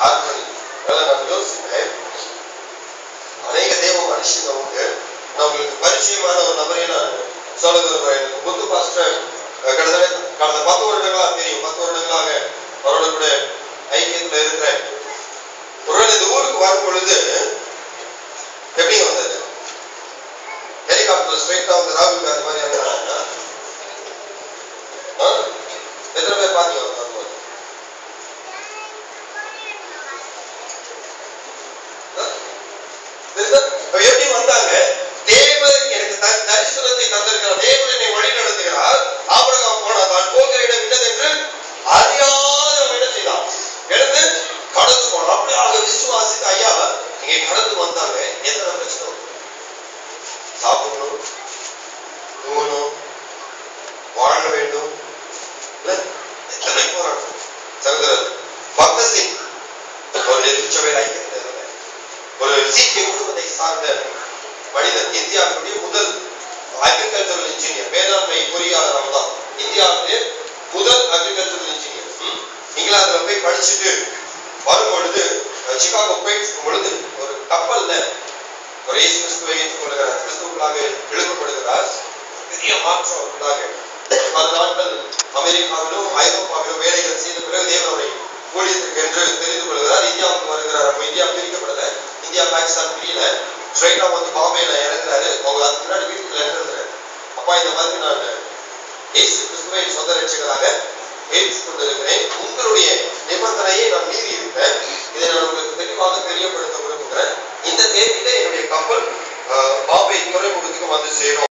ஆர்ப்பணி. அதனால நான் யோசிப்பேன், அநேக தேவ மனுஷங்க உண்டு. நான் உங்களுக்கு பரிச்சயமான ஒரு நபரை நான் சொல்ல விரும்புகிறேன். எனக்கு முத்து பாஸ்டர் கடந்த 10 வருடங்களா தெரியும். 10 வருடங்களாக அவரோட கூட ஐக்கியத்தில் இருக்கிறேன். ஒருவேளை இந்த ஊருக்கு வரும் பொழுது எப்படி வந்தது? ஹெலிகாப்டர் ஸ்ட்ரைட்டா வந்து ராகுல் காந்தி மாதிரி இருந்தாங்க. எத்தனை பேர் பாத்தீங்க வரும்போது? எப்படி வந்தாங்க? தேவன் எனக்கு தரிசனத்தை தந்திருக்கிறார். தேவன் என்னை வழி நடத்துகிறார். ஆபிரகாம் போனார். தான் போகிற இடம் என்னதென்று அறியாதவன் என்ன செய்தான்? எழுந்து கடந்து போனான். அப்படியாக விசுவாசித்த ஐயா இங்கே கடந்து வந்தாங்க. எத்தனை பிரச்சனை? சாப்பிடணும், தூங்கணும், வாழ வேண்டும். எத்தனை போராட்டம். சகோதரர் பக்தர் சிங் ஒரு திருச்சபை ஐக்கியத்தில் இருந்த ஒரு சீக்கிய குடும்பத்தை சார்ந்த மனிதன். இந்தியாவுடைய முதல் அக்ரிகல்ச்சரல் இன்ஜினியர், வேளாண்மை பொறியாளர். அவர் தான் இந்தியாவிலே முதல் அக்ரிகல்ச்சரல் இன்ஜினியர். இங்கிலாந்துல போய் படிச்சுட்டு வரும் பொழுது, சிகாகோ போயிட்டு பொழுது ஒரு கப்பல்ல ஒரு இயேசு கிறிஸ்துவை ஏற்றுக்கொள்கிறார். கிறிஸ்துவுக்குள்ளாக எழுதப்படுகிறார். பெரிய மாற்றம் அவருக்குள்ளாக. 10 நாட்கள் அமெரிக்காவிலும் ஐரோப்பாவிலும் வேலைகள் செய்த பிறகு தேவனுடைய ஊழியத்திற்கு என்று தெரிந்து கொள்கிறார். இந்தியாவுக்கு வருகிறார். அப்போ இந்தியா பிரிக்கப்படல. இந்தியா பாகிஸ்தான் பிரியல. ஸ்ட்ரைட்டா வந்து பாம்பேல இறங்குறாரு. அவங்க அதுக்கு முன்னாடி வீட்டுக்குள்ள இறங்குறாரு. அப்பா, இந்த மாதிரி நான் இயேசு கிறிஸ்துவை சொந்த ரட்சகராக ஏற்றுக்கொண்டிருக்கிறேன். உங்களுடைய நிபந்தனையை நான் மீறி இருக்கிறேன். இதை நான் உங்களுக்கு தெளிவாக தெரியப்படுத்த விரும்புகிறேன். இந்த தேதியில என்னுடைய கப்பல் பாம்பே துறைமுகத்துக்கு வந்து சேரும்.